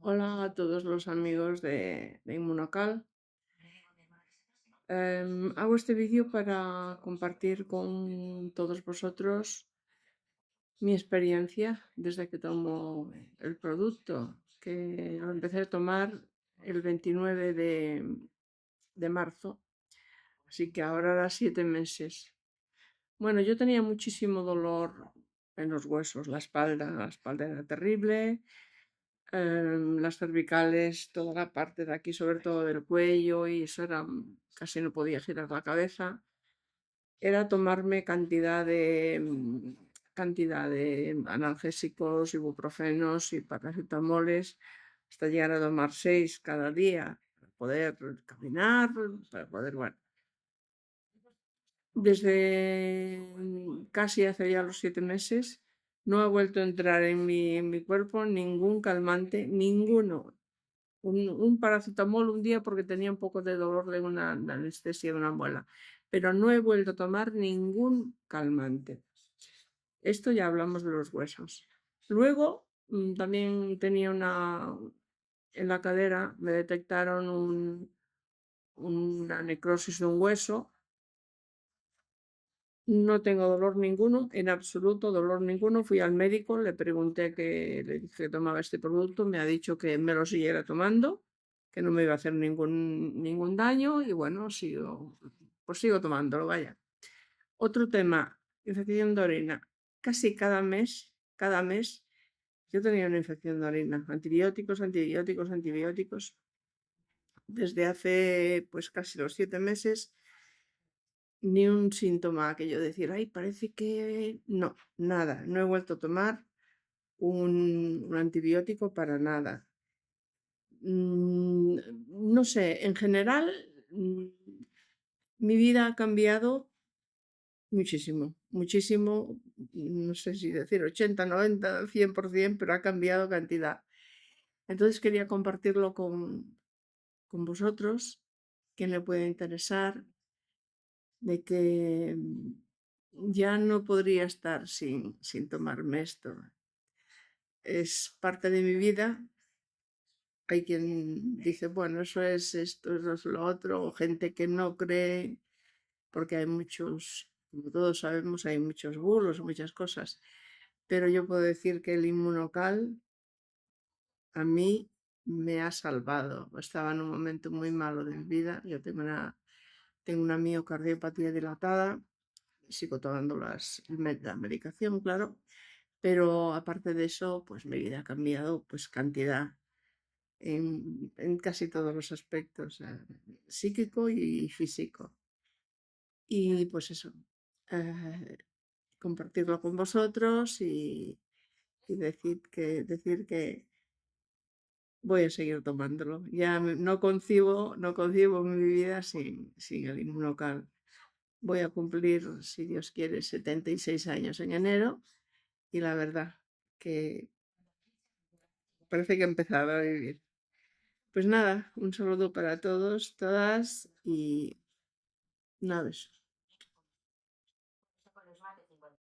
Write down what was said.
Hola a todos los amigos de Inmunocal. Hago este vídeo para compartir con todos vosotros mi experiencia desde que tomo el producto, que lo empecé a tomar el 29 de marzo, así que ahora hará 7 meses. Bueno, yo tenía muchísimo dolor en los huesos, la espalda era terrible. Las cervicales, toda la parte de aquí, sobre todo del cuello, y eso era, casi no podía girar la cabeza. Era tomarme cantidad de analgésicos, ibuprofenos y paracetamoles, hasta llegar a tomar 6 cada día, para poder caminar, para poder, bueno. Desde casi hace ya los 7 meses no ha vuelto a entrar en mi cuerpo ningún calmante, ninguno. Un paracetamol un día porque tenía un poco de dolor de una anestesia de una muela, pero no he vuelto a tomar ningún calmante. Esto ya hablamos de los huesos. Luego también tenía en la cadera me detectaron una necrosis de un hueso. No tengo dolor ninguno, en absoluto dolor ninguno. Fui al médico, le le dije que tomaba este producto, me ha dicho que me lo siguiera tomando, que no me iba a hacer ningún daño y bueno, pues sigo tomándolo, vaya. Otro tema, infección de orina. Casi cada mes, yo tenía una infección de orina. Antibióticos, antibióticos, antibióticos. Desde hace pues casi los 7 meses ni un síntoma que yo decir, ay, parece que no, nada, no he vuelto a tomar un antibiótico para nada. No sé, en general, mi vida ha cambiado muchísimo, muchísimo, no sé si decir 80, 90, 100%, pero ha cambiado cantidad. Entonces quería compartirlo con vosotros, quien le puede interesar, de que ya no podría estar sin tomarme esto. Es parte de mi vida. Hay quien dice, bueno, eso es esto, eso es lo otro, o gente que no cree, porque hay muchos, como todos sabemos, hay muchos bulos, muchas cosas. Pero yo puedo decir que el Inmunocal a mí me ha salvado. Estaba en un momento muy malo de mi vida. Yo tengo una miocardiopatía dilatada, sigo tomando la medicación, claro, pero aparte de eso, pues mi vida ha cambiado pues cantidad en casi todos los aspectos, psíquico y físico. Y pues eso, eh, compartirlo con vosotros y decir que voy a seguir tomándolo. Ya no concibo mi vida sin el Inmunocal. Voy a cumplir, si Dios quiere, 76 años en enero y la verdad que parece que he empezado a vivir. Pues nada, un saludo para todos, todas y nada, eso.